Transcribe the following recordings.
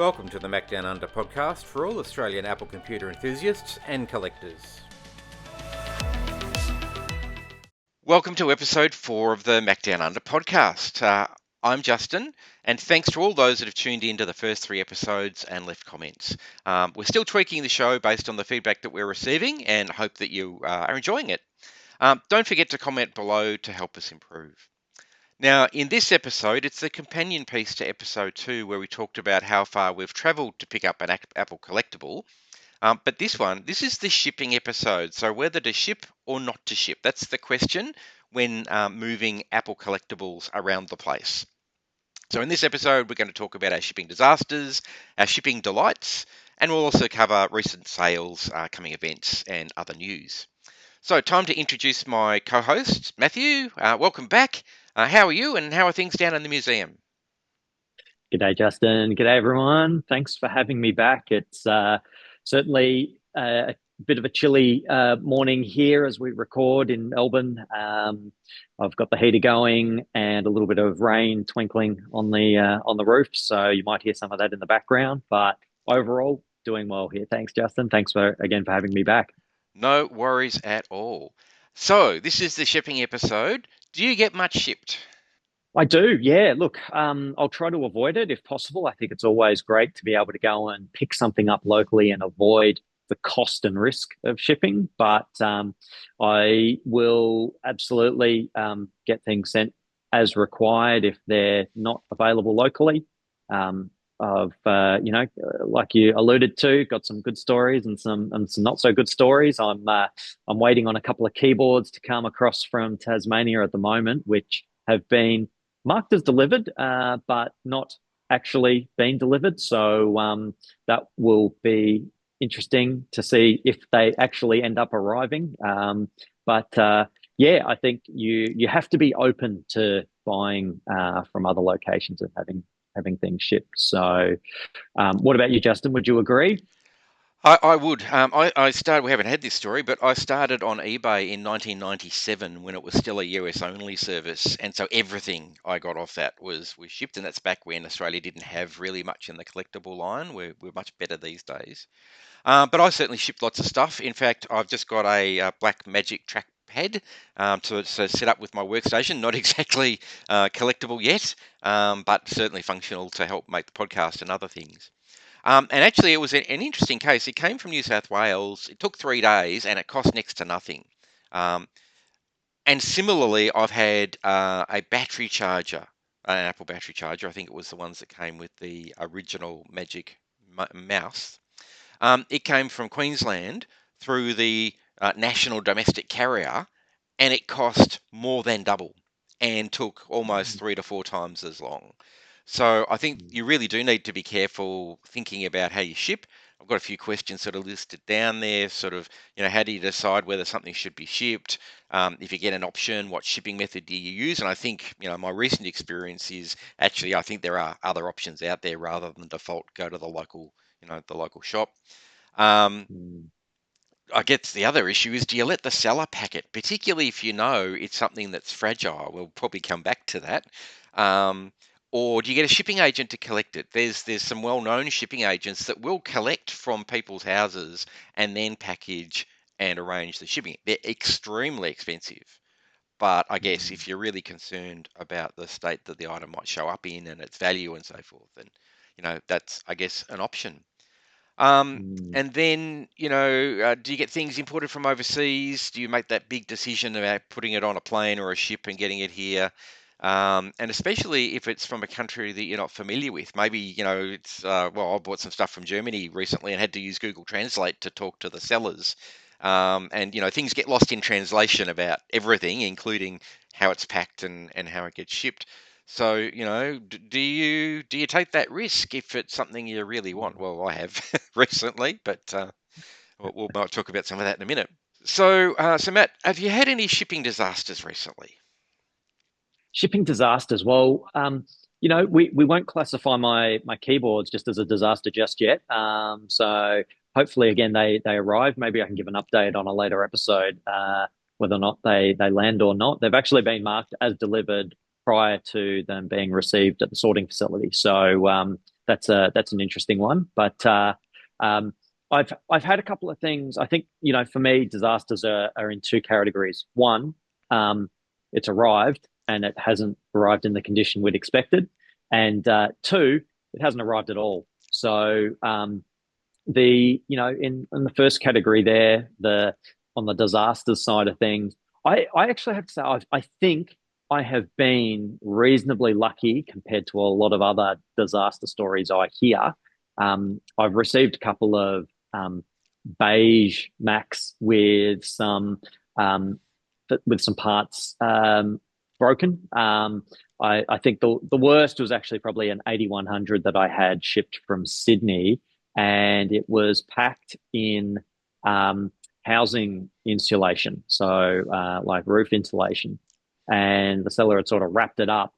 Welcome to the Macdownunder Podcast for all Australian Apple computer enthusiasts and collectors. Welcome to episode 4 of the Macdownunder Podcast. I'm Justin, and thanks to all those that have tuned in to the first 3 episodes and left comments. We're still tweaking the show based on the feedback that we're receiving and hope that you are enjoying it. Don't forget to comment below to help us improve. Now, in this episode, it's the companion piece to episode 2 where we talked about how far we've travelled to pick up an Apple collectible. But this is the shipping episode. So whether to ship or not to ship, that's the question when moving Apple collectibles around the place. So in this episode, we're going to talk about our shipping disasters, our shipping delights, and we'll also cover recent sales, coming events, and other news. So time to introduce my co-host, Matthew. Welcome back. How are you, and how are things down in the museum? G'day, Justin. G'day, everyone. Thanks for having me back. It's certainly a bit of a chilly morning here as we record in Melbourne. I've got the heater going and a little bit of rain twinkling on the roof, so you might hear some of that in the background. But overall, doing well here. Thanks, Justin. Thanks again for having me back. No worries at all. So this is the shipping episode. Do you get much shipped? I do, yeah. Look, I'll try to avoid it if possible. I think it's always great to be able to go and pick something up locally and avoid the cost and risk of shipping. But I will absolutely get things sent as required if they're not available locally. Like you alluded to, got some good stories and some not so good stories. I'm waiting on a couple of keyboards to come across from Tasmania at the moment, which have been marked as delivered, but not actually been delivered. So that will be interesting to see if they actually end up arriving. I think you have to be open to buying from other locations and having things shipped. So what about you, Justin? Would you agree? I would. I started, we haven't had this story, but I started on eBay in 1997 when it was still a US only service. And so everything I got off that was shipped. And that's back when Australia didn't have really much in the collectible line. We're much better these days. But I certainly shipped lots of stuff. In fact, I've just got a Black Magic trackpad to set up with my workstation. Not exactly collectible yet, but certainly functional to help make the podcast and other things. And actually, it was an interesting case. It came from New South Wales. It took 3 days, and it cost next to nothing. And similarly, I've had a battery charger, an Apple battery charger. I think it was the ones that came with the original Magic mouse. It came from Queensland through the national domestic carrier, and it cost more than double and took almost 3 to 4 times as long. So I think you really do need to be careful thinking about how you ship. I've got a few questions sort of listed down there, sort of, how do you decide whether something should be shipped? If you get an option, what shipping method do you use? And I think, my recent experience is actually, I think there are other options out there rather than default go to the local shop. I guess the other issue is, do you let the seller pack it, particularly if you know it's something that's fragile? We'll probably come back to that. Or do you get a shipping agent to collect it? There's some well-known shipping agents that will collect from people's houses and then package and arrange the shipping. They're extremely expensive. But I guess if you're really concerned about the state that the item might show up in and its value and so forth, then, that's, I guess, an option. And then, do you get things imported from overseas? Do you make that big decision about putting it on a plane or a ship and getting it here? And especially if it's from a country that you're not familiar with. Maybe, it's, I bought some stuff from Germany recently and had to use Google Translate to talk to the sellers. And things get lost in translation about everything, including how it's packed and how it gets shipped. So, do you take that risk if it's something you really want? Well, I have recently, but we'll might talk about some of that in a minute. So Matt, have you had any shipping disasters recently? Shipping disasters. Well, we won't classify my keyboards just as a disaster just yet. So hopefully, again, they arrive. Maybe I can give an update on a later episode whether or not they land or not. They've actually been marked as delivered prior to them being received at the sorting facility. So that's an interesting one. But I've had a couple of things. I think, for me, disasters are in two categories. One, it's arrived and it hasn't arrived in the condition we'd expected, and two, it hasn't arrived at all. So in the first category there, the on the disasters side of things, I actually have to say I think I have been reasonably lucky compared to a lot of other disaster stories I hear. I've received a couple of beige Macs um, with some parts broken. I think the worst was actually probably an 8100 that I had shipped from Sydney, and it was packed in housing insulation, so like roof insulation. And the seller had sort of wrapped it up,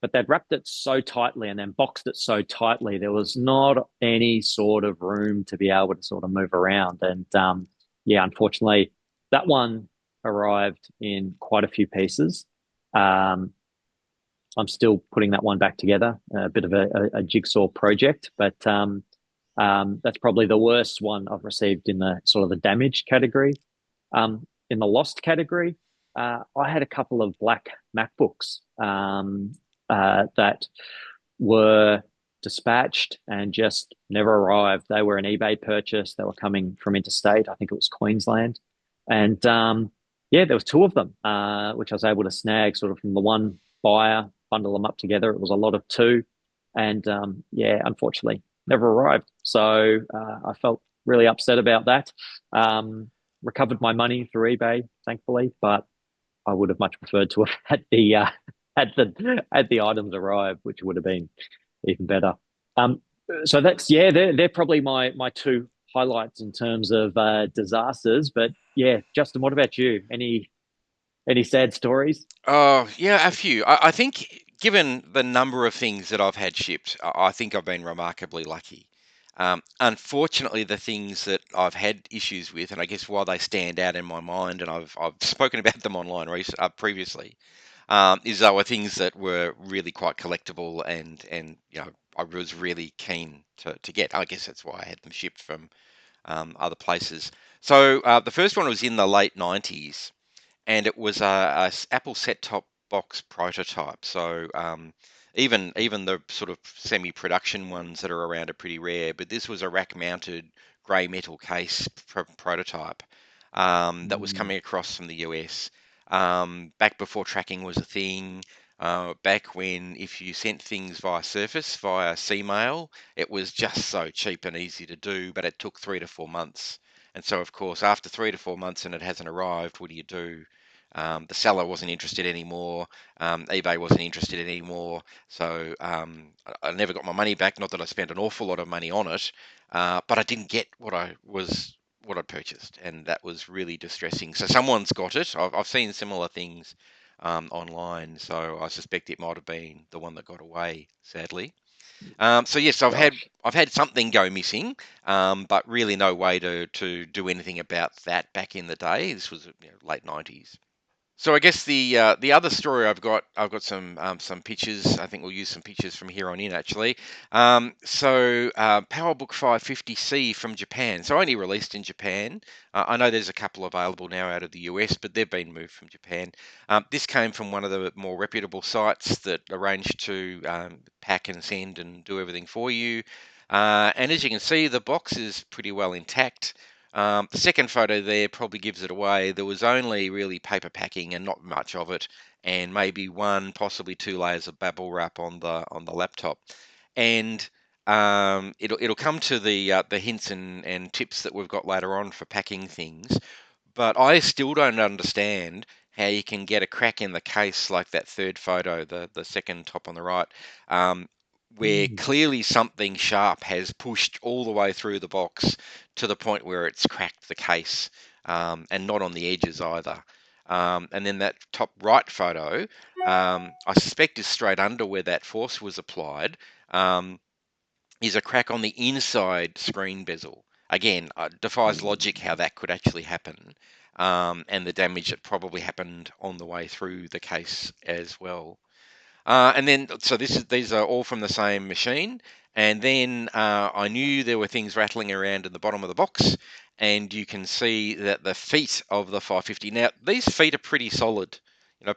but they'd wrapped it so tightly and then boxed it so tightly, there was not any sort of room to be able to sort of move around. And yeah, unfortunately, that one arrived in quite a few pieces. I'm still putting that one back together, a bit of a jigsaw project, but that's probably the worst one I've received in the sort of the damage category. In the lost category, I had a couple of black MacBooks that were dispatched and just never arrived. They were an eBay purchase. They were coming from interstate. I think it was Queensland. And yeah, there was two of them, which I was able to snag sort of from the one buyer, bundle them up together. It was a lot of two. And yeah, unfortunately, never arrived. So I felt really upset about that. Recovered my money through eBay, thankfully, but I would have much preferred to have had the items arrive, which would have been even better. So that's yeah, they're probably my two highlights in terms of disasters. But yeah, Justin, what about you? Any sad stories? Oh, yeah, a few. I think, given the number of things that I've had shipped, I think I've been remarkably lucky. Unfortunately, the things that I've had issues with, and I guess why they stand out in my mind, and I've spoken about them online previously, is they were things that were really quite collectible, and I was really keen to get. I guess that's why I had them shipped from other places. So the first one was in the late 90s, and it was a Apple set-top box prototype. So even the sort of semi-production ones that are around are pretty rare, but this was a rack-mounted grey metal case prototype that was Mm. coming across from the US. Back before tracking was a thing. Back when if you sent things via surface, via sea mail, it was just so cheap and easy to do, but it took 3 to 4 months. And so, of course, after 3 to 4 months and it hasn't arrived, what do you do? The seller wasn't interested anymore. eBay wasn't interested anymore. So I never got my money back. Not that I spent an awful lot of money on it, but I didn't get what I'd purchased, and that was really distressing. So someone's got it. I've seen similar things online, so I suspect it might have been the one that got away, sadly. So yes, Gosh. I've had something go missing, but really no way to do anything about that back in the day. This was late 90s. So I guess the other story I've got some pictures. I think we'll use some pictures from here on in actually. PowerBook 550C from Japan. So only released in Japan. I know there's a couple available now out of the US, but they've been moved from Japan. This came from one of the more reputable sites that arrange to pack and send and do everything for you. And as you can see, the box is pretty well intact. The second photo there probably gives it away. There was only really paper packing and not much of it, and maybe one, possibly two layers of bubble wrap on the laptop. And it'll come to the hints and tips that we've got later on for packing things. But I still don't understand how you can get a crack in the case like that third photo, the second top on the right, where Mm. clearly something sharp has pushed all the way through the box to the point where it's cracked the case, and not on the edges either. And then that top right photo, I suspect is straight under where that force was applied. Is a crack on the inside screen bezel. Again, defies logic how that could actually happen, and the damage that probably happened on the way through the case as well. And then, so these are all from the same machine. And then I knew there were things rattling around in the bottom of the box, and you can see that the feet of the 550. Now, these feet are pretty solid.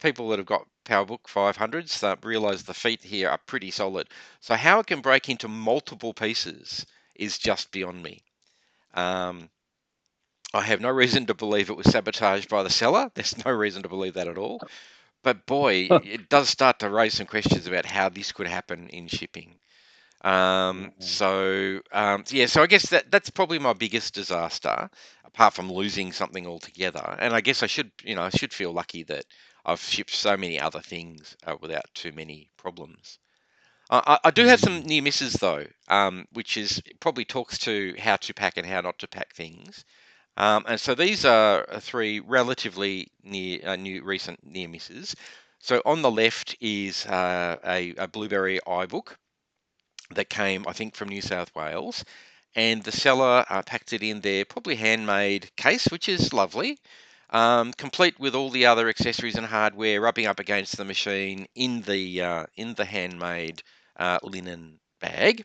People that have got PowerBook 500s realize the feet here are pretty solid. So how it can break into multiple pieces is just beyond me. I have no reason to believe it was sabotaged by the seller. There's no reason to believe that at all. But boy, it does start to raise some questions about how this could happen in shipping. So I guess that's probably my biggest disaster, apart from losing something altogether. And I guess I should feel lucky that I've shipped so many other things without too many problems. I do have some near misses though, which is probably talks to how to pack and how not to pack things. And so these are three relatively new recent near misses. So on the left is a Blueberry iBook that came, I think, from New South Wales, and the seller packed it in their probably handmade case, which is lovely, complete with all the other accessories and hardware rubbing up against the machine in the handmade linen bag,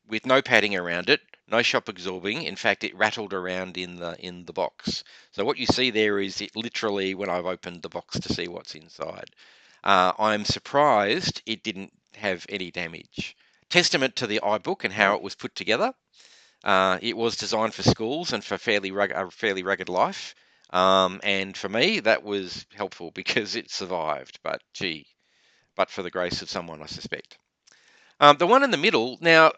with no padding around it, no shock absorbing. In fact, it rattled around in the box. So what you see there is it literally when I've opened the box to see what's inside. I'm surprised it didn't have any damage. Testament to the iBook and how it was put together. It was designed for schools and for a fairly rugged life. And for me, that was helpful because it survived. But for the grace of someone, I suspect. The one in the middle, now,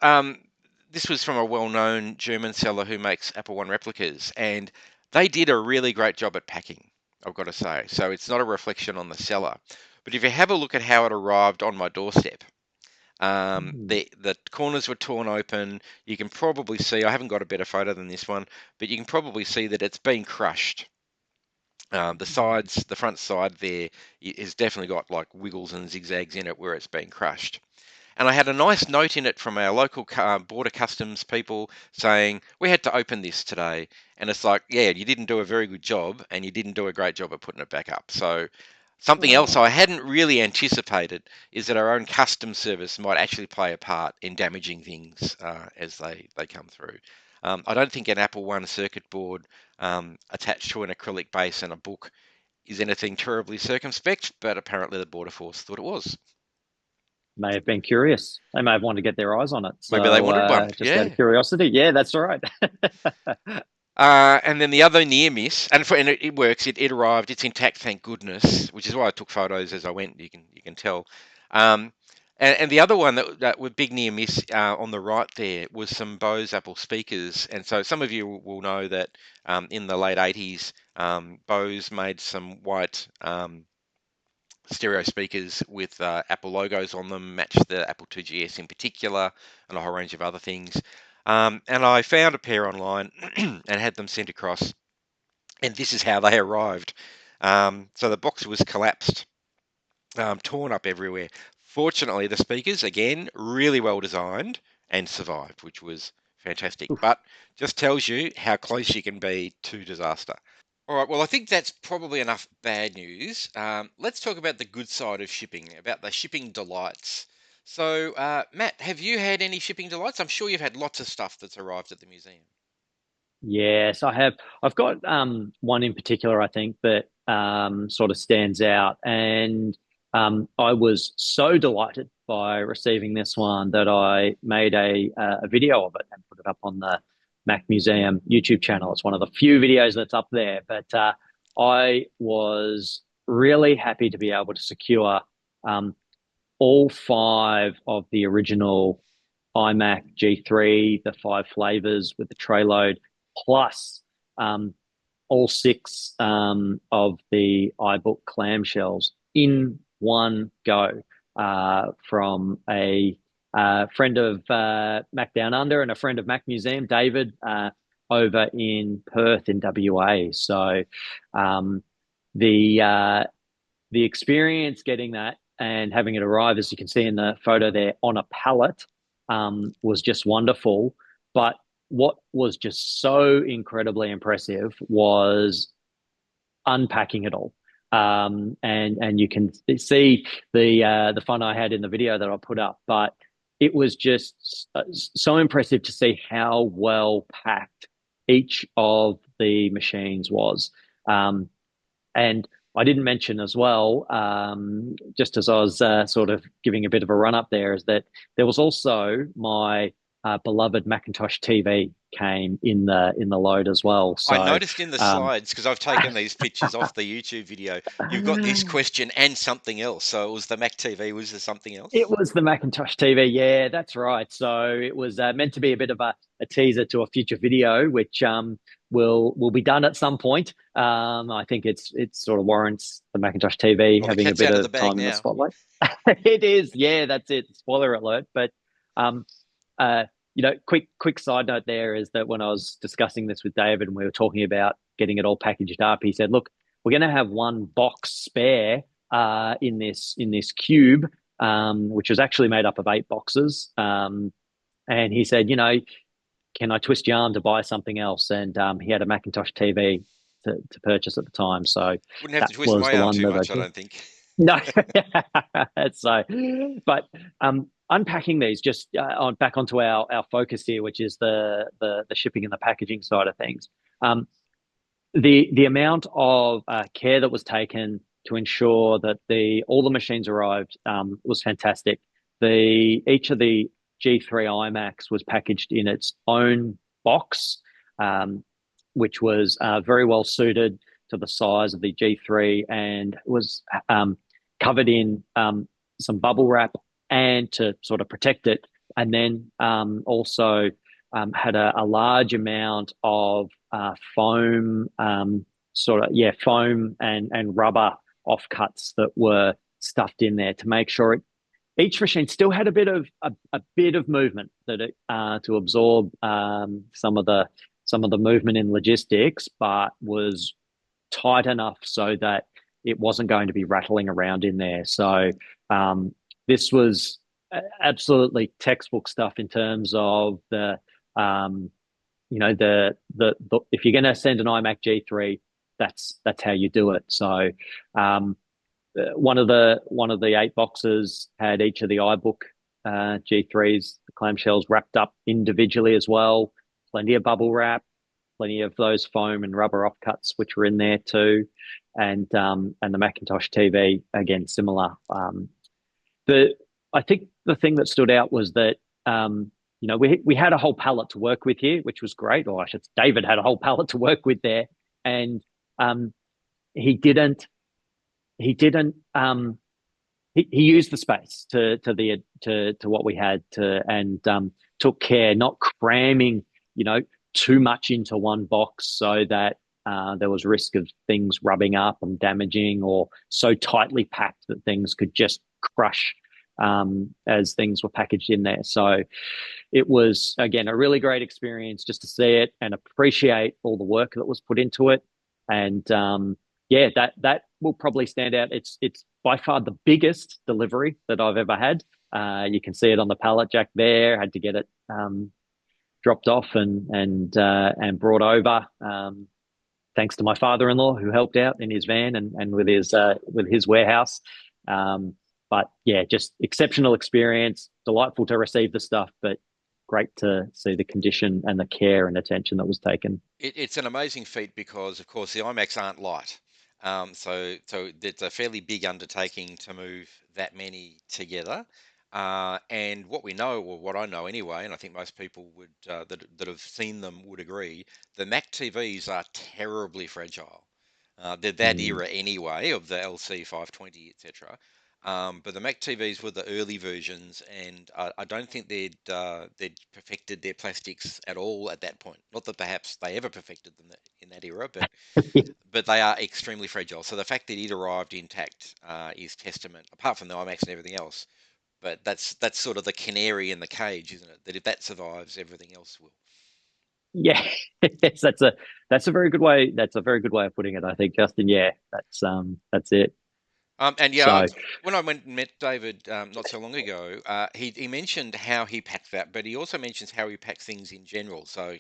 this was from a well-known German seller who makes Apple I replicas, and they did a really great job at packing, I've got to say. So it's not a reflection on the seller. But if you have a look at how it arrived on my doorstep, the corners were torn open. You can probably see, I haven't got a better photo than this one, but you can probably see that it's been crushed. The front side there has definitely got like wiggles and zigzags in it where it's been crushed. And I had a nice note in it from our local border customs people saying, we had to open this today. And it's like, yeah, you didn't do a very good job and you didn't do a great job at putting it back up. So something else I hadn't really anticipated is that our own customs service might actually play a part in damaging things as they come through. I don't think an Apple I circuit board attached to an acrylic base and a book is anything terribly circumspect, but apparently the Border Force thought it was. May have been curious. They may have wanted to get their eyes on it. So, maybe they wanted one. Just out of curiosity. Yeah, that's right. And then the other near miss, and it works. It arrived. It's intact, thank goodness. Which is why I took photos as I went. You can tell. And the other one that was big near miss on the right there was some Bose Apple speakers. And so some of you will know that in the late 80s, Bose made some white stereo speakers with Apple logos on them, matched the Apple IIgs in particular, and a whole range of other things. And I found a pair online and had them sent across, and this is how they arrived. So the box was collapsed, torn up everywhere. Fortunately, the speakers, again, really well designed and survived, which was fantastic. But just tells you how close you can be to disaster. All right, well, I think that's probably enough bad news. Let's talk about the good side of shipping, about the shipping delights. So, Matt, have you had any shipping delights? I'm sure you've had lots of stuff that's arrived at the museum. Yes, I have. I've got one in particular, I think, that sort of stands out. And I was so delighted by receiving this one that I made a video of it and put it up on the Mac Museum YouTube channel. It's one of the few videos that's up there. But I was really happy to be able to secure all five of the original Imac G3, the 5 flavors with the tray load, plus all 6 of the iBook clamshells in one go from a friend of Macdownunder and a friend of Mac Museum, David, over in Perth in WA. So the experience getting that and having it arrive, as you can see in the photo there, on a pallet was just wonderful. But what was just so incredibly impressive was unpacking it all. and you can see the fun I had in the video that I put up. But it was just so impressive to see how well packed each of the machines was. And I didn't mention as well, just as I was sort of giving a bit of a run up there, is that there was also my beloved Macintosh TV came in the load as well. I So noticed in the um, slides, because I've taken these pictures off the YouTube video, you've got this question and something else. So it was the Mac TV. Was there something it else? was the Macintosh TV. Yeah, that's right. So it was meant to be a bit of a teaser to a future video, which will be done at some point. I think it sort of warrants the Macintosh TV Well, the having a cat's bit out of the of bag time in the now. spotlight. It is. Yeah, that's it. Spoiler alert. But um, uh, quick side note there is that when I was discussing this with David and we were talking about getting it all packaged up, he said, "Look, we're going to have one box spare in this cube, which was actually made up of 8 boxes." And he said, "Can I twist your arm to buy something else?" And he had a Macintosh TV to purchase at the time, so Wouldn't have that to twist was my the arm one too that I much, I did. don't think. No, so, but unpacking these just on back onto our focus here, which is the shipping and the packaging side of things. Um, the amount of care that was taken to ensure that the all the machines arrived was fantastic. The each of the G3 iMacs was packaged in its own box, um, which was very well suited to the size of the G3 and was covered in some bubble wrap and to sort of protect it, and then also had a large amount of foam, foam and rubber offcuts that were stuffed in there to make sure each machine still had a bit of movement that to absorb some of the movement in logistics, but was tight enough so that it wasn't going to be rattling around in there. So this was absolutely textbook stuff in terms of um, the if you're going to send an iMac G3, that's how you do it. So um, one of the 8 boxes had each of the iBook G3s, the clamshells wrapped up individually as well. Plenty of bubble wrap, plenty of those foam and rubber offcuts which were in there too, and the Macintosh TV again similar. The I think the thing that stood out was that we had a whole palette to work with here, which was great. Or I should David had a whole palette to work with there, and um, he didn't he didn't he used the space to what we had to and took care not cramming too much into one box so that there was risk of things rubbing up and damaging, or so tightly packed that things could just crush as things were packaged in there. So it was, again, a really great experience just to see it and appreciate all the work that was put into it. And yeah, that will probably stand out. It's by far the biggest delivery that I've ever had. You can see it on the pallet jack there. Had to get it dropped off and brought over. Thanks to my father-in-law who helped out in his van and with his warehouse. But yeah, just exceptional experience. Delightful to receive the stuff, but great to see the condition and the care and attention that was taken. It's an amazing feat because, of course, the iMacs aren't light. So it's a fairly big undertaking to move that many together. And what we know, or what I know anyway, and I think most people would that have seen them would agree, the Mac TVs are terribly fragile. They're that Mm. era anyway of the LC 520, etc. But the Mac TVs were the early versions, and I don't think they'd perfected their plastics at all at that point. Not that perhaps they ever perfected them in that era, but they are extremely fragile. So the fact that it arrived intact is testament, apart from the IMAX and everything else. But that's sort of the canary in the cage, isn't it? That if that survives, everything else will. Yeah, yes, that's a very good way. That's a very good way of putting it, I think, Justin. Yeah, that's it. And yeah, So when I went and met David not so long ago, he mentioned how he packed that, but he also mentions how he packs things in general. So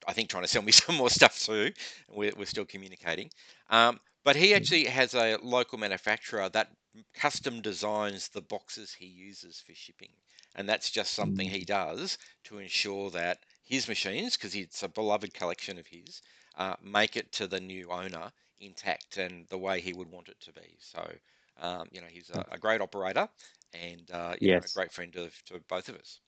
I think trying to sell me some more stuff too. We're still communicating. But he actually has a local manufacturer that custom designs the boxes he uses for shipping. And that's just something he does to ensure that his machines, because it's a beloved collection of his, make it to the new owner intact and the way he would want it to be. So, he's a great operator and, a Yes. great friend to both of us.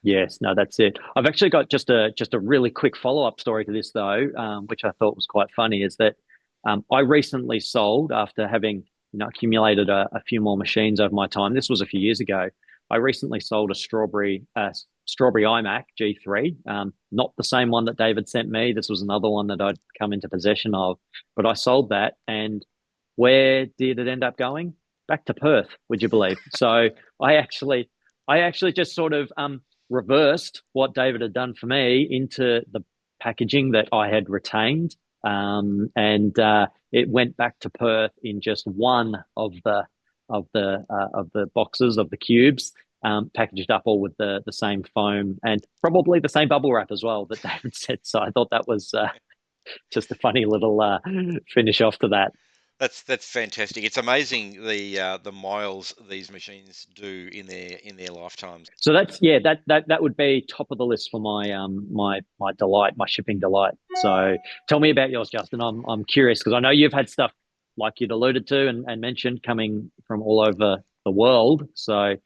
Yes, no, that's it. I've actually got just a really quick follow-up story to this though, which I thought was quite funny, is that I recently sold after having accumulated a few more machines over my time. This was a few years ago. I recently sold a strawberry Imac G3, not the same one that David sent me. This was another one that I'd come into possession of, but I sold that, and where did it end up going? Back to Perth, would you believe? So I actually I actually just sort of reversed what David had done for me into the packaging that I had retained, and it went back to Perth in just one of the boxes of the cubes, packaged up all with the same foam and probably the same bubble wrap as well that David said. So I thought that was just a funny little finish off to that. That's fantastic. It's amazing the miles these machines do in their lifetimes. So that's yeah, that would be top of the list for my delight, my shipping delight. So tell me about yours, Justin. I'm curious because I know you've had stuff like you'd alluded to and mentioned coming from all over the world. So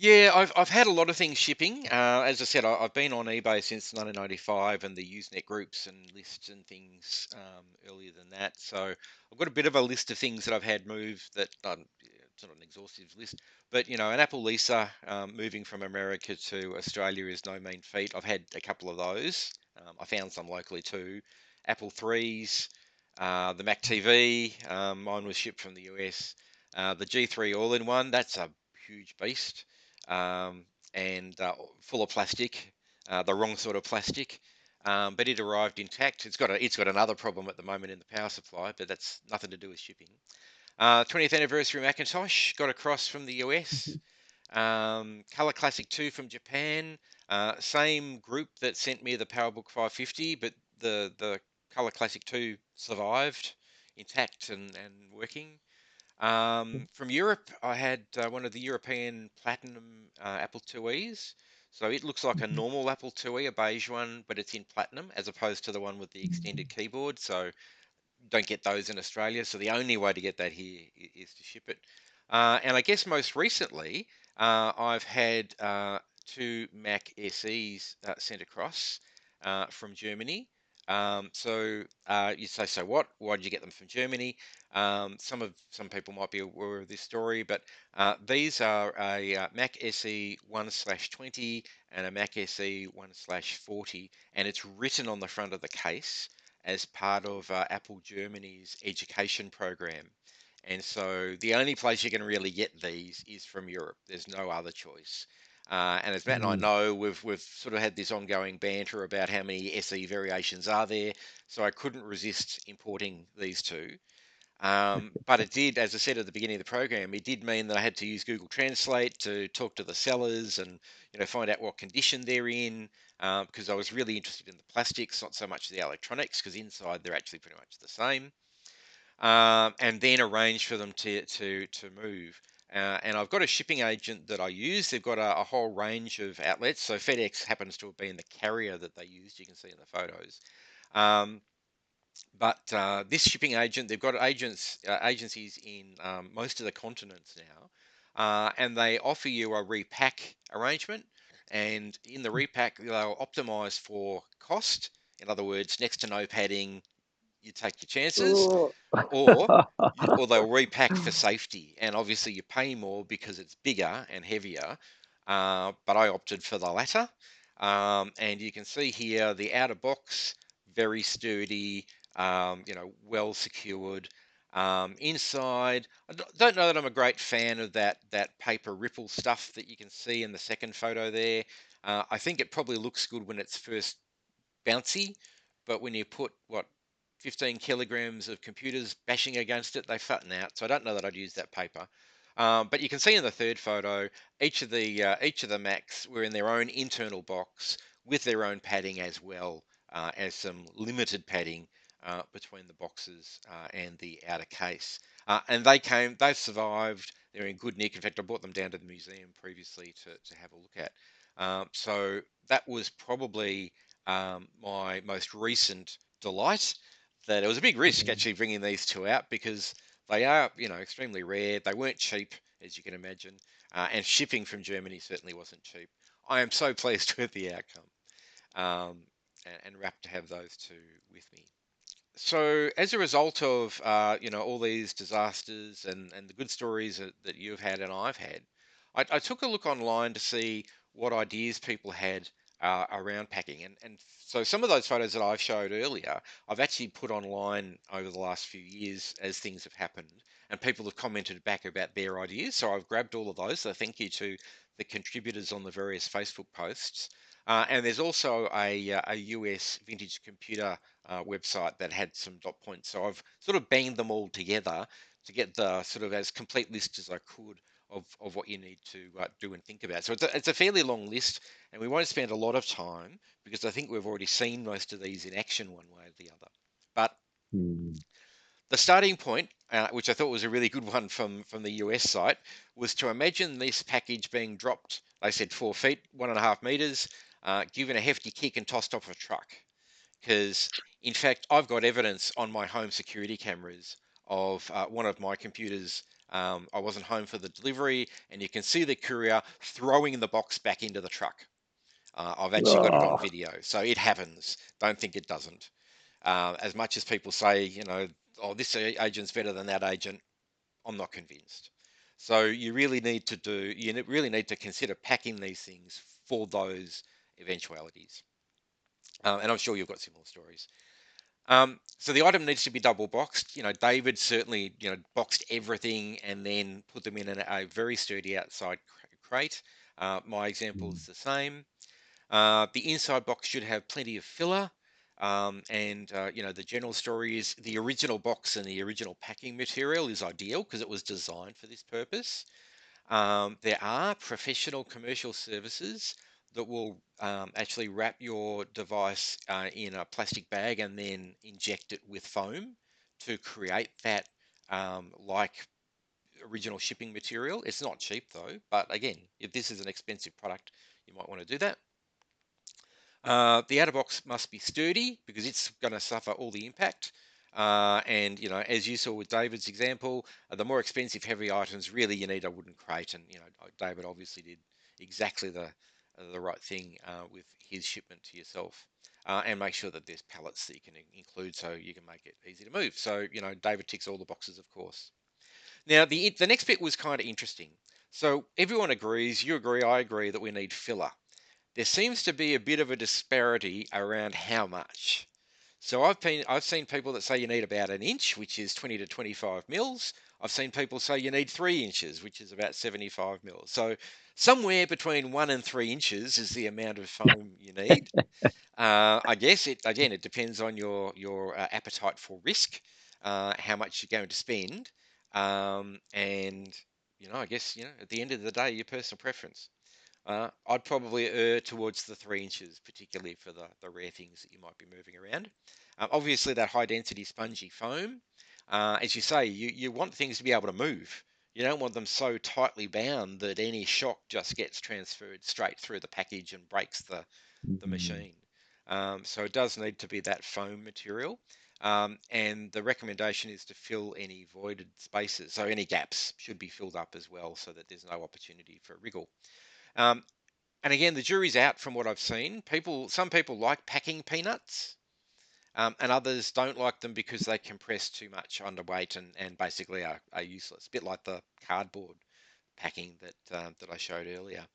Yeah, I've had a lot of things shipping. As I said, I've been on eBay since 1995, and the Usenet groups and lists and things earlier than that. So I've got a bit of a list of things that I've had moved that it's not an exhaustive list, but an Apple Lisa moving from America to Australia is no mean feat. I've had a couple of those. I found some locally too. Apple threes, the Mac TV. Mine was shipped from the US. The G3 all-in-one. That's a huge beast, um, and full of plastic, the wrong sort of plastic. But it arrived intact. It's got another problem at the moment in the power supply, but that's nothing to do with shipping. 20th anniversary Macintosh got across from the US. Color Classic 2 from Japan. Same group that sent me the PowerBook 550, but the Color Classic 2 survived intact and working. From Europe, I had one of the European Platinum Apple IIes. So it looks like a normal Apple IIe, a beige one, but it's in platinum as opposed to the one with the extended keyboard. So don't get those in Australia. So the only way to get that here is to ship it. And I guess most recently, I've had two Mac SEs sent across from Germany. You say, so what? Why did you get them from Germany? Some people might be aware of this story, but these are a Mac SE 1/20 and a Mac SE 1/40, and it's written on the front of the case as part of Apple Germany's education program. And so the only place you can really get these is from Europe. There's no other choice. And as Matt and I know, we've sort of had this ongoing banter about how many SE variations are there. So I couldn't resist importing these two. But it did, as I said at the beginning of the program, it did mean that I had to use Google Translate to talk to the sellers and find out what condition they're in, because I was really interested in the plastics, not so much the electronics, because inside they're actually pretty much the same. And then arrange for them to move. And I've got a shipping agent that I use. They've got a whole range of outlets. So FedEx happens to have been the carrier that they used. You can see in the photos. Um, but this shipping agent, they've got agencies in most of the continents now, and they offer you a repack arrangement. And in the repack, they'll optimize for cost. In other words, next to no padding, you take your chances, Oh. or or they'll repack for safety. And obviously, you pay more because it's bigger and heavier. But I opted for the latter. And you can see here the outer box, very sturdy, well secured. Inside, don't know that I'm a great fan of that paper ripple stuff that you can see in the second photo there. I think it probably looks good when it's first bouncy, but when you put 15 kilograms of computers bashing against it, they flatten out. So I don't know that I'd use that paper. But you can see in the third photo, each of the Macs were in their own internal box with their own padding as well as some limited padding between the boxes and the outer case. And they've survived. They're in good nick. In fact, I brought them down to the museum previously to have a look at. So that was probably my most recent delight. That it was a big risk actually bringing these two out because they are, extremely rare. They weren't cheap, as you can imagine, and shipping from Germany certainly wasn't cheap. I am so pleased with the outcome, and wrapped to have those two with me. So, as a result of all these disasters and the good stories that you've had and I've had, I took a look online to see what ideas people had around packing, and so some of those photos that I've showed earlier, I've actually put online over the last few years as things have happened, and people have commented back about their ideas. So I've grabbed all of those. So thank you to the contributors on the various Facebook posts. And there's also a US vintage computer website that had some dot points. So I've sort of banged them all together to get the sort of as complete list as I could of what you need to do and think about. So it's a fairly long list, and we won't spend a lot of time because I think we've already seen most of these in action one way or the other. But Mm. the starting point, which I thought was a really good one from the US site, was to imagine this package being dropped, they said 4 feet, 1.5 meters, given a hefty kick and tossed off a truck. Because, in fact, I've got evidence on my home security cameras of one of my computers. I wasn't home for the delivery, and you can see the courier throwing the box back into the truck. I've actually got it on Oh. video, so it happens. Don't think it doesn't. As much as people say, oh, this agent's better than that agent, I'm not convinced. So you really need to consider packing these things for those eventualities. And I'm sure you've got similar stories. So the item needs to be double boxed. David certainly, boxed everything and then put them in a very sturdy outside crate. My example is the same. The inside box should have plenty of filler. And the general story is the original box and the original packing material is ideal because it was designed for this purpose. There are professional commercial services that will actually wrap your device in a plastic bag and then inject it with foam to create that like original shipping material. It's not cheap though, but again, if this is an expensive product, you might want to do that. The outer box must be sturdy because it's going to suffer all the impact. And as you saw with David's example, the more expensive heavy items, really you need a wooden crate. And David obviously did exactly the right thing with his shipment to yourself. And make sure that there's pallets that you can include so you can make it easy to move. So David ticks all the boxes, of course. Now the next bit was kind of interesting. So everyone agrees, you agree, I agree that we need filler. There seems to be a bit of a disparity around how much. So I've seen people that say you need about an inch, which is 20 to 25 mils. I've seen people say you need 3 inches, which is about 75 mils. So somewhere between 1 and 3 inches is the amount of foam you need. I guess it depends on your appetite for risk, how much you're going to spend, and I guess at the end of the day, your personal preference. I'd probably err towards the 3 inches, particularly for the rare things that you might be moving around. Obviously, that high density spongy foam, as you say, you want things to be able to move. You don't want them so tightly bound that any shock just gets transferred straight through the package and breaks the Mm. machine. So it does need to be that foam material. And the recommendation is to fill any voided spaces. So any gaps should be filled up as well so that there's no opportunity for wriggle. Um, and again, the jury's out from what I've seen. Some people like packing peanuts, and others don't like them because they compress too much underweight and basically are useless. A bit like the cardboard packing that I showed earlier.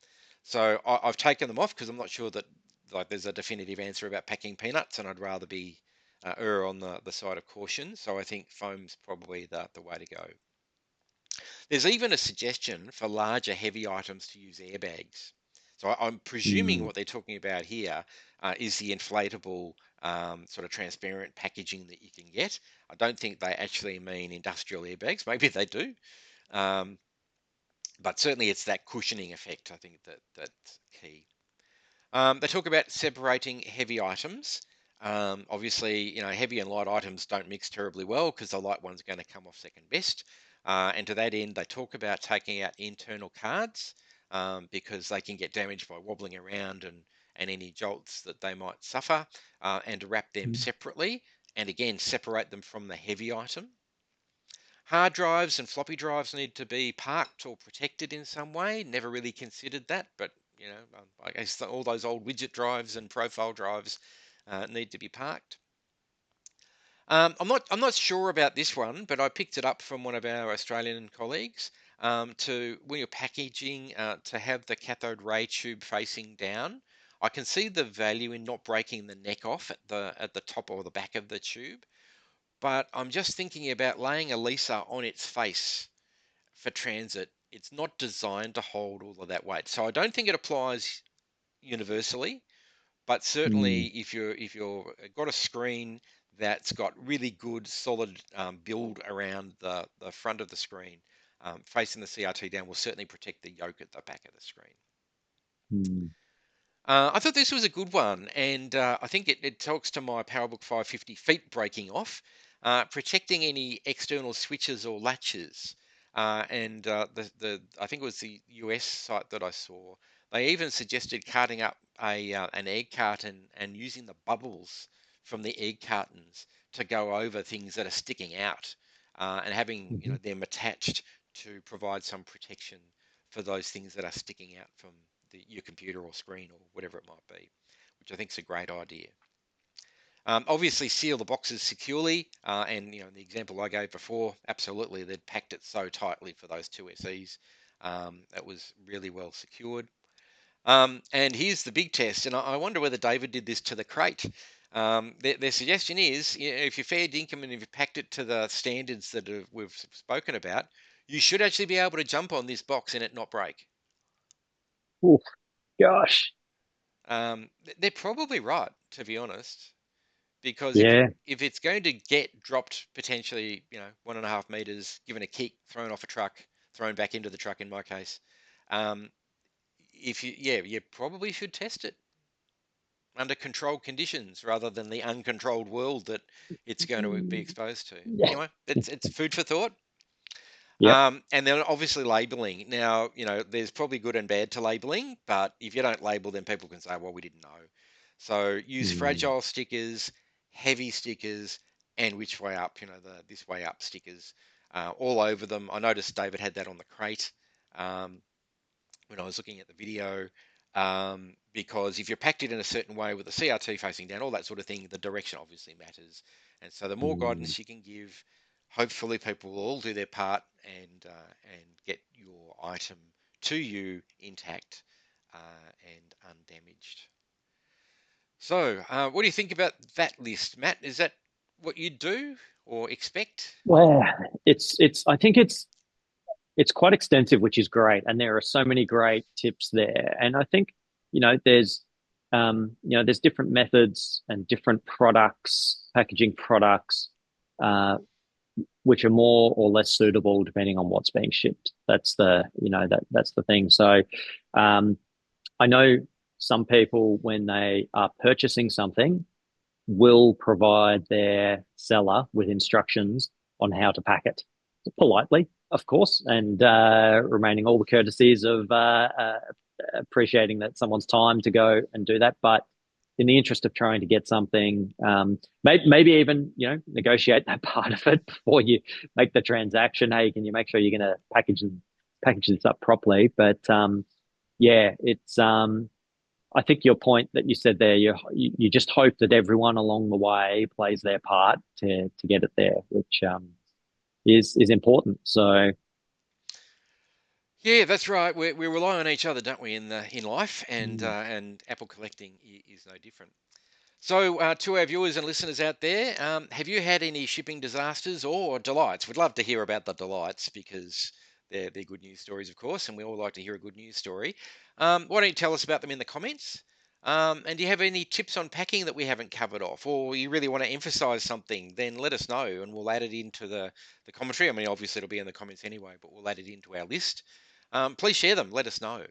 So I've taken them off because I'm not sure that like there's a definitive answer about packing peanuts, and I'd rather be err on the side of caution. So I think foam's probably the way to go. There's even a suggestion for larger, heavy items to use airbags. So I'm presuming Mm. what they're talking about here is the inflatable sort of transparent packaging that you can get. I don't think they actually mean industrial airbags. Maybe they do, um, but certainly it's that cushioning effect. I think that's key. They talk about separating heavy items. Obviously, heavy and light items don't mix terribly well because the light one's going to come off second best. And to that end, they talk about taking out internal cards because they can get damaged by wobbling around and any jolts that they might suffer, and to wrap them separately and again separate them from the heavy item. Hard drives and floppy drives need to be parked or protected in some way. Never really considered that, but I guess all those old widget drives and profile drives need to be parked. I'm not sure about this one, but I picked it up from one of our Australian colleagues. To when you're packaging, to have the cathode ray tube facing down. I can see the value in not breaking the neck off at the top or the back of the tube, but I'm just thinking about laying a Lisa on its face for transit. It's not designed to hold all of that weight, so I don't think it applies universally. But certainly, Mm. if you're got a screen that's got really good solid build around the front of the screen, facing the CRT down will certainly protect the yoke at the back of the screen. Mm. I thought this was a good one, and I think it talks to my PowerBook 550 feet breaking off, protecting any external switches or latches. And the I think it was the US site that I saw. They even suggested carting up an egg carton and using the bubbles from the egg cartons to go over things that are sticking out, and having Mhm. them attached to provide some protection for those things that are sticking out from your computer or screen or whatever it might be, which I think is a great idea. Obviously, seal the boxes securely, and the example I gave before, absolutely, they'd packed it so tightly for those two SEs. That was really well secured. And here's the big test, and I wonder whether David did this to the crate. Their suggestion is, if you're fair dinkum and if you packed it to the standards that we've spoken about, you should actually be able to jump on this box and it not break. Oof, gosh. They're probably right, to be honest, because Yeah. if it's going to get dropped potentially, 1.5 meters, given a kick, thrown off a truck, thrown back into the truck in my case, um, you probably should test it under controlled conditions rather than the uncontrolled world that it's going to be Mm. exposed to. Yeah. Anyway, it's food for thought. Yep. And then obviously labeling. Now, there's probably good and bad to labeling, but if you don't label, then people can say, well, we didn't know. So use Mm. fragile stickers, heavy stickers, and which way up, this way up stickers all over them. I noticed David had that on the crate. Um, when I was looking at the video, because if you're packed it in a certain way with the CRT facing down, all that sort of thing, the direction obviously matters. And so the more Mm. guidance you can give, hopefully people will all do their part and get your item to you intact and undamaged. So, what do you think about that list, Matt? Is that what you'd do or expect? Well, I think it's quite extensive, which is great, and there are so many great tips there. And I think there's different methods and different products, packaging products, uh, which are more or less suitable depending on what's being shipped. That's the thing. So, um, I know some people when they are purchasing something will provide their seller with instructions on how to pack it politely, of course, and remaining all the courtesies of appreciating that someone's time to go and do that. But in the interest of trying to get something, maybe even negotiate that part of it before you make the transaction. Hey, can you make sure you're going to package this up properly? But yeah, it's I think your point that you said there, you just hope that everyone along the way plays their part to get it there, which is important. So Yeah, that's right. We rely on each other, don't we, in life, mm, and Apple collecting is no different. So, to our viewers and listeners out there, have you had any shipping disasters or delights? We'd love to hear about the delights because they're good news stories, of course, and we all like to hear a good news story. Why don't you tell us about them in the comments? And do you have any tips on packing that we haven't covered off, or you really want to emphasize something? Then let us know, and we'll add it into the commentary. I mean, obviously it'll be in the comments anyway, but we'll add it into our list. Please share them. Let us know.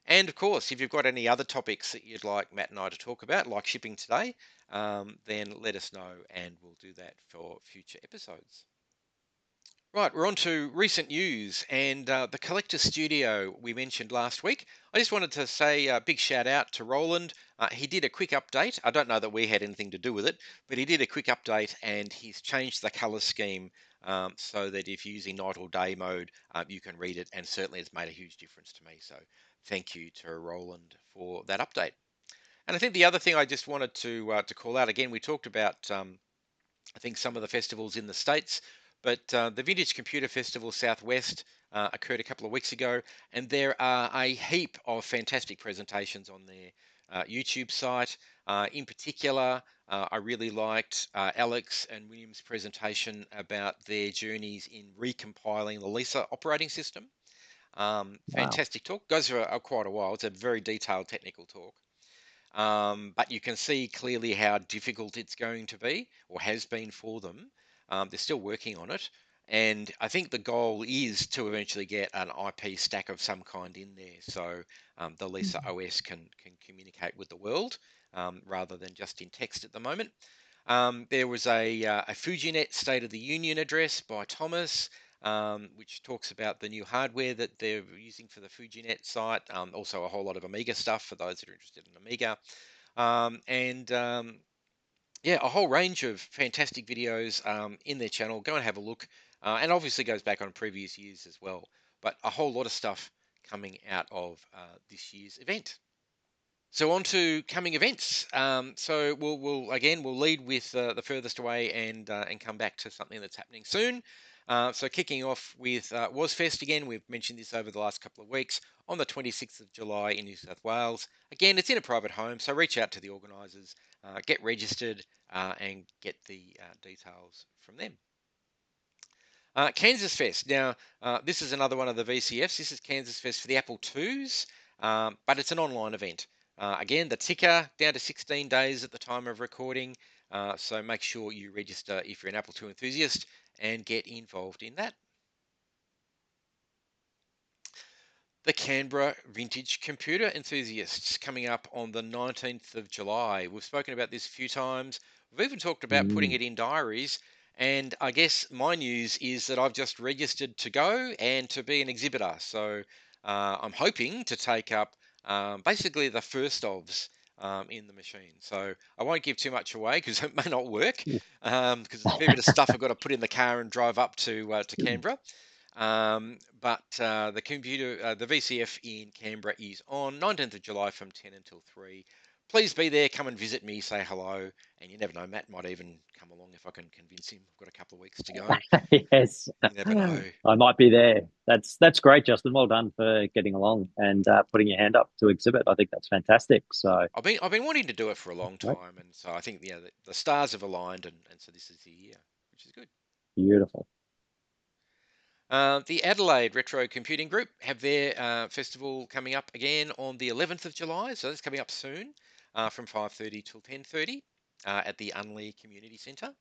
And of course, if you've got any other topics that you'd like Matt and I to talk about, like shipping today, then let us know and we'll do that for future episodes. Right, we're on to recent news and the Collector Studio we mentioned last week. I just wanted to say a big shout out to Roland. He did a quick update. I don't know that we had anything to do with it, but he did a quick update and he's changed the colour scheme so that if you're using night or day mode, you can read it, and certainly it's made a huge difference to me. So thank you to Roland for that update. And I think the other thing I just wanted to call out again, we talked about I think some of the festivals in the States, but the Vintage Computer Festival Southwest occurred a couple of weeks ago, and there are a heap of fantastic presentations on their YouTube site. In particular, I really liked Alex and William's presentation about their journeys in recompiling the Lisa operating system. Wow. Fantastic talk. Goes for quite a while. It's a very detailed technical talk. But you can see clearly how difficult it's going to be, or has been for them. They're still working on it. And I think the goal is to eventually get an IP stack of some kind in there, so the Lisa OS can communicate with the world rather than just in text at the moment. There was a FujiNet State of the Union address by Thomas, which talks about the new hardware that they're using for the FujiNet site. Also a whole lot of Amiga stuff for those that are interested in Amiga. Yeah, a whole range of fantastic videos in their channel. Go and have a look. And obviously goes back on previous years as well. But a whole lot of stuff coming out of this year's event. So on to coming events. So we'll lead with the furthest away and come back to something that's happening soon. So kicking off with WasFest again. We've mentioned this over the last couple of weeks on the 26th of July in New South Wales. Again, it's in a private home, so reach out to the organisers, get registered, and get the details from them. Kansas Fest. Now, this is another one of the VCFs. This is Kansas Fest for the Apple IIs, but it's an online event. Again, the ticker down to 16 days at the time of recording. So make sure you register if you're an Apple II enthusiast and get involved in that. The Canberra Vintage Computer Enthusiasts coming up on the 19th of July. We've spoken about this a few times. We've even talked about putting it in diaries. And I guess my news is that I've just registered to go and to be an exhibitor. So I'm hoping to take up basically the first ofs in the machine. So I won't give too much away because it may not work because it's a fair bit of stuff I've got to put in the car and drive up to Canberra. But the VCF in Canberra is on 19th of July from 10 until 3. Please be there, come and visit me, say hello, and you never know, Matt might even come along if I can convince him. I've got a couple of weeks to go. Yes, You never know. I might be there. That's great, Justin. Well done for getting along and putting your hand up to exhibit. I think that's fantastic. So I've been wanting to do it for a long time, and so I think the stars have aligned, and so this is the year, which is good. Beautiful. The Adelaide Retro Computing Group have their festival coming up again on the 11th of July, so that's coming up soon from 5:30 till 10:30 at the Unley Community Centre.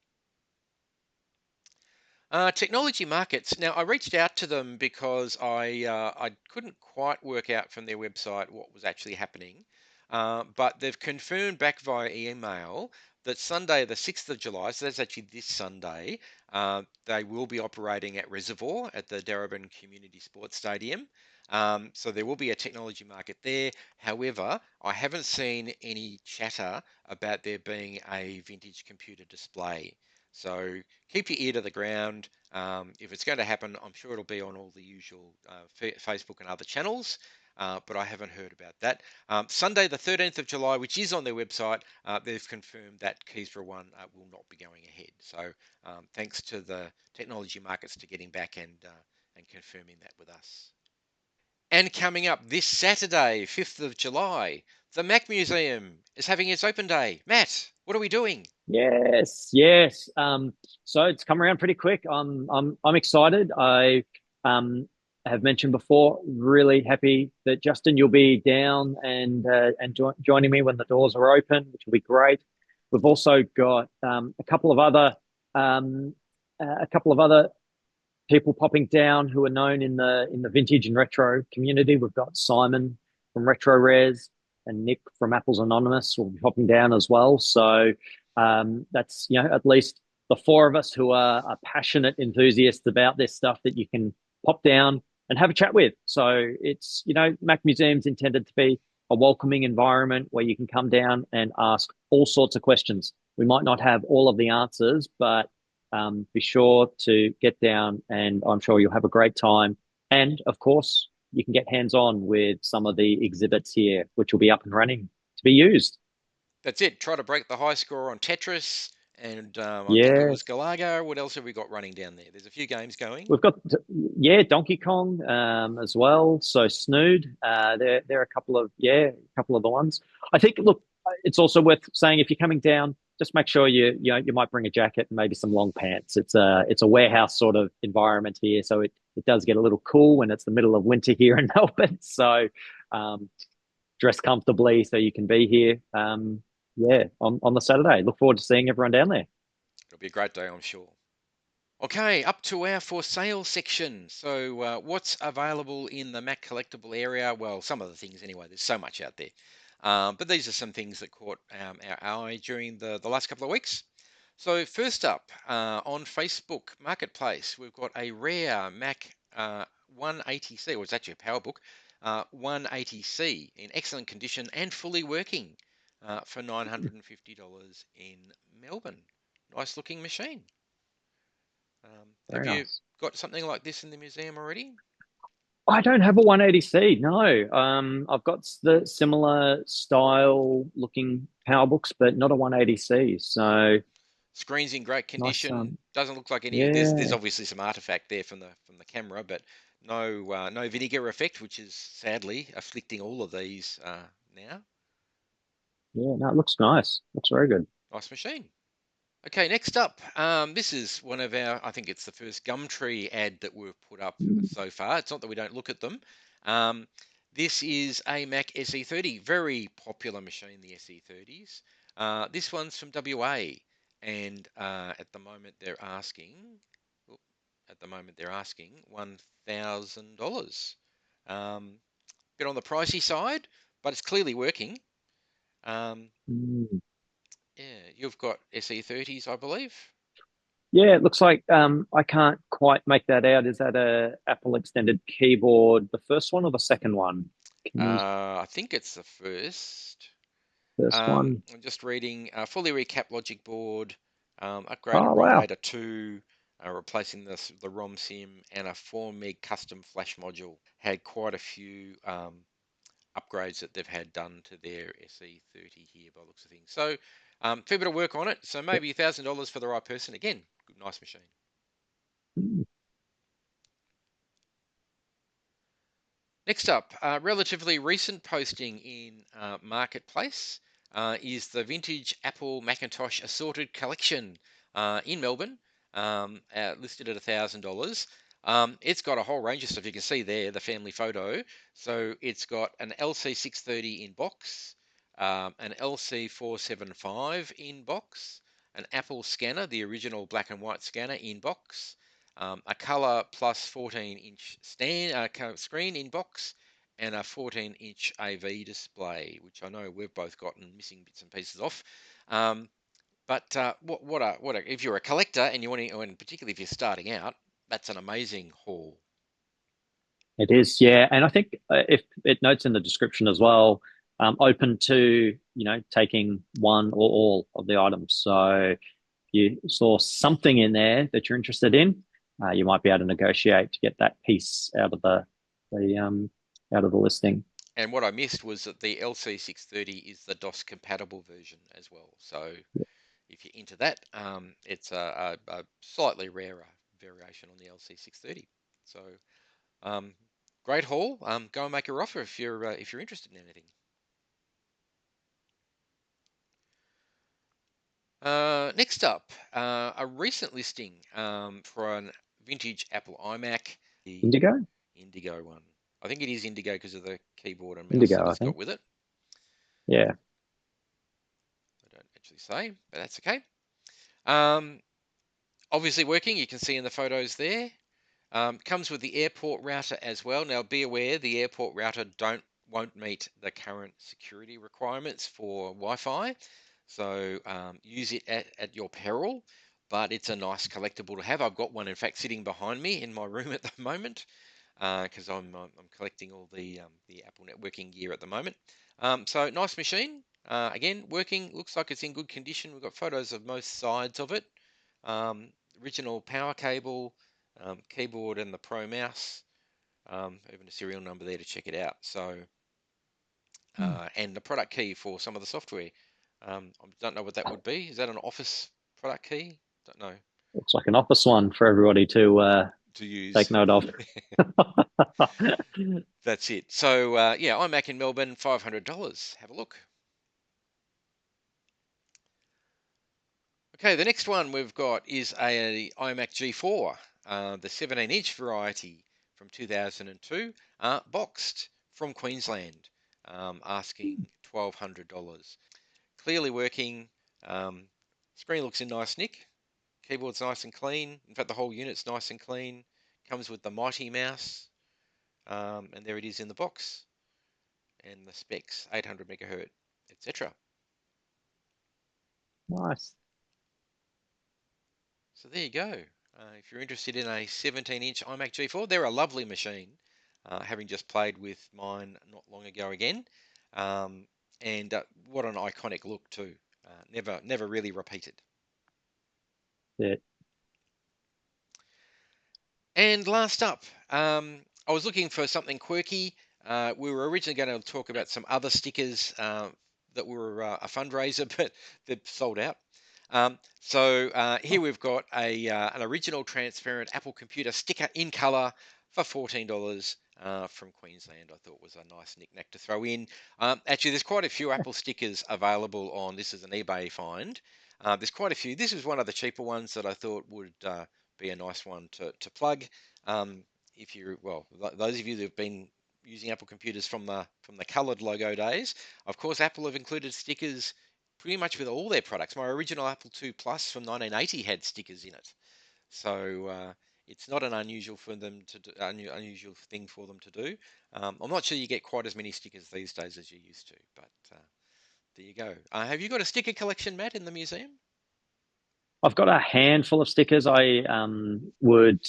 Technology Markets. Now, I reached out to them because I couldn't quite work out from their website what was actually happening, but they've confirmed back via email that Sunday, the 6th of July, so that's actually this Sunday, they will be operating at Reservoir at the Darebin Community Sports Stadium. So there will be a technology market there. However, I haven't seen any chatter about there being a vintage computer display. So keep your ear to the ground. If it's going to happen, I'm sure it'll be on all the usual Facebook and other channels, but I haven't heard about that. Sunday, the 13th of July, which is on their website, they've confirmed that Keysborough 1 will not be going ahead. So thanks to the technology markets to getting back and confirming that with us. And coming up this Saturday, 5th of July, the Mac Museum is having its open day. Matt, what are we doing? Yes. So it's come around pretty quick. I'm excited. I have mentioned before, really happy that Justin, you'll be down and joining me when the doors are open, which will be great. We've also got a couple of other people popping down who are known in the vintage and retro community. We've got Simon from Retro Rares and Nick from Apples Anonymous will be hopping down as well. So that's, at least the four of us who are passionate enthusiasts about this stuff that you can pop down and have a chat with. So it's, Mac Museum's intended to be a welcoming environment where you can come down and ask all sorts of questions. We might not have all of the answers, but be sure to get down and I'm sure you'll have a great time. And of course, you can get hands-on with some of the exhibits here, which will be up and running to be used. That's it. Try to break the high score on Tetris. And I think it was Yes. Galaga. What else have we got running down there? There's a few games going. We've got, Donkey Kong as well. So Snood, there are a couple of the ones. I think, look, it's also worth saying if you're coming down, just make sure you might bring a jacket and maybe some long pants. It's a warehouse sort of environment here, so it does get a little cool when it's the middle of winter here in Melbourne. So dress comfortably so you can be here. On the Saturday. Look forward to seeing everyone down there. It'll be a great day, I'm sure. Okay, up to our for sale section. So what's available in the Mac collectible area? Well, some of the things anyway. There's so much out there. But these are some things that caught our eye during the last couple of weeks. So first up, on Facebook Marketplace, we've got a rare Mac 180C, or it's actually a PowerBook, 180C in excellent condition and fully working for $950 in Melbourne. Nice looking machine. Have you got something like this in the museum already? I don't have a 180C. No, I've got the similar style looking PowerBooks, but not a 180C. So screen's in great condition. Nice, doesn't look like any. Yeah. There's obviously some artifact there from the camera, but no vinegar effect, which is sadly afflicting all of these now. Yeah, no, it looks nice. Looks very good. Nice machine. Okay, next up, this is one of our, I think it's the first Gumtree ad that we've put up so far. It's not that we don't look at them. This is a Mac SE30, very popular machine, the SE30s. This one's from WA, and at the moment they're asking $1,000. Bit on the pricey side, but it's clearly working. Yeah, you've got SE30s, I believe. Yeah, it looks like I can't quite make that out. Is that a Apple extended keyboard, the first one or the second one? I think it's the first. First one. I'm just reading. Fully recap logic board, upgraded wow. ROM 2, replacing the ROM sim, and a 4 meg custom flash module. Had quite a few upgrades that they've had done to their SE30 here by the looks of things. So fair bit of work on it. So maybe $1,000 for the right person. Again, good, nice machine. Next up, relatively recent posting in Marketplace is the vintage Apple Macintosh assorted collection in Melbourne, listed at $1,000. It's got a whole range of stuff. You can see there the family photo. So it's got an LC630 in box, an LC475 in box, an Apple scanner, the original black and white scanner in box, a color plus 14-inch screen in box, and a 14-inch AV display, which I know we've both gotten missing bits and pieces off. But if you're a collector and you want to, and particularly if you're starting out, that's an amazing haul. It is, yeah, and I think if it notes in the description as well, open to taking one or all of the items. So if you saw something in there that you're interested in, you might be able to negotiate to get that piece out of the listing. And what I missed was that the LC630 is the DOS compatible version as well. So if you're into that, it's a slightly rarer variation on the LC630. So great haul. Go and make your offer if you're interested in anything. Next up, a recent listing for a vintage Apple iMac. The Indigo one. I think it is Indigo because of the keyboard and mouse that it's got with it. Yeah. I don't actually say, but that's okay. Obviously working, you can see in the photos there. Comes with the airport router as well. Now be aware, the airport router don't won't meet the current security requirements for Wi-Fi. So use it at your peril, but it's a nice collectible to have. I've got one, in fact, sitting behind me in my room at the moment because I'm collecting all the Apple networking gear at the moment. So nice machine. Again, working. Looks like it's in good condition. We've got photos of most sides of it. Original power cable, keyboard, and the Pro mouse. Even a serial number there to check it out. So, and the product key for some of the software. I don't know what that would be. Is that an Office product key? Don't know. Looks like an Office one for everybody to use. take note of. That's it. So yeah, Imac in Melbourne, $500. Have a look. Okay, the next one we've got is a iMac G4, the 17-inch variety from 2002, boxed from Queensland, asking $1,200. Clearly working. Screen looks in nice nick. Keyboard's nice and clean. In fact, the whole unit's nice and clean. Comes with the Mighty mouse, and there it is in the box. And the specs, 800 megahertz, etc. Nice. So there you go. If you're interested in a 17-inch iMac G4, they're a lovely machine. Having just played with mine not long ago again, and what an iconic look too. Never really repeated. Yeah. And last up, I was looking for something quirky. We were originally going to talk about some other stickers that were a fundraiser, but they've sold out. So here we've got an original transparent Apple computer sticker in colour for $14 from Queensland. I thought was a nice knick-knack to throw in. Actually, there's quite a few Apple stickers available on. This is an eBay find. There's quite a few. This is one of the cheaper ones that I thought would be a nice one to plug. If you those of you that have been using Apple computers from the coloured logo days, of course, Apple have included stickers pretty much with all their products. My original Apple II Plus from 1980 had stickers in it, so it's not an unusual for them to do, unusual thing for them to do. I'm not sure you get quite as many stickers these days as you used to, but there you go. Have you got a sticker collection, Matt, in the museum? I've got a handful of stickers. I would,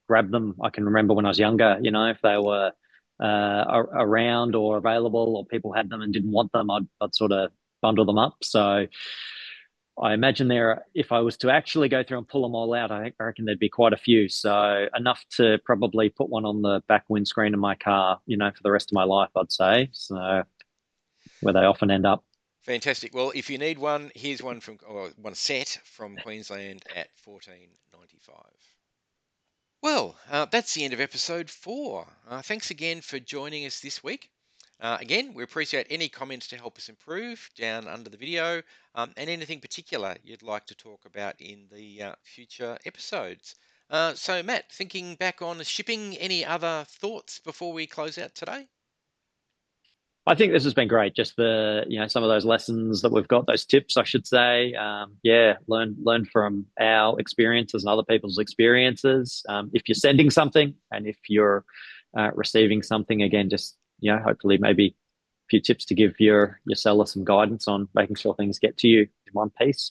grab them. I can remember when I was younger, if they were around or available or people had them and didn't want them, I'd sort of bundle them up. So I imagine if I was to actually go through and pull them all out, I reckon there'd be quite a few. So enough to probably put one on the back windscreen of my car, for the rest of my life, I'd say. So where they often end up. Fantastic. Well, if you need one, here's one one set from Queensland at $14.95. Well, that's the end of episode 4. Thanks again for joining us this week. Again, we appreciate any comments to help us improve down under the video, and anything particular you'd like to talk about in the future episodes. So, Matt, thinking back on shipping, any other thoughts before we close out today? I think this has been great. Just some of those lessons that we've got, those tips, I should say. Learn from our experiences and other people's experiences. If you're sending something and if you're receiving something, again, just hopefully maybe a few tips to give your seller some guidance on making sure things get to you in one piece.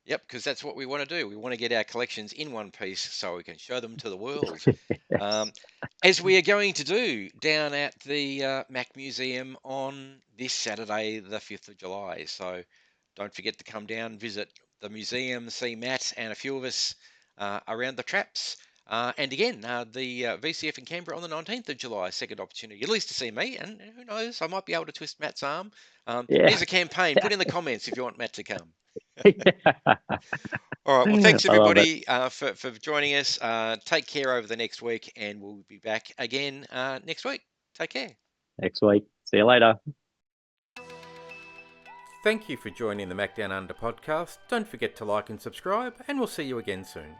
Yep, because that's what we want to do. We want to get our collections in one piece so we can show them to the world. Yes. As we are going to do down at the Mac Museum on this Saturday, the 5th of July. So don't forget to come down, visit the museum, see Matt and a few of us around the traps. And again, the VCF in Canberra on the 19th of July, second opportunity, at least to see me. And who knows, I might be able to twist Matt's arm. Here's a campaign. Put in the comments if you want Matt to come. All right. Well, thanks everybody for joining us. Take care over the next week, and we'll be back again next week. Take care. Next week. See you later. Thank you for joining the Macdownunder Podcast. Don't forget to like and subscribe, and we'll see you again soon.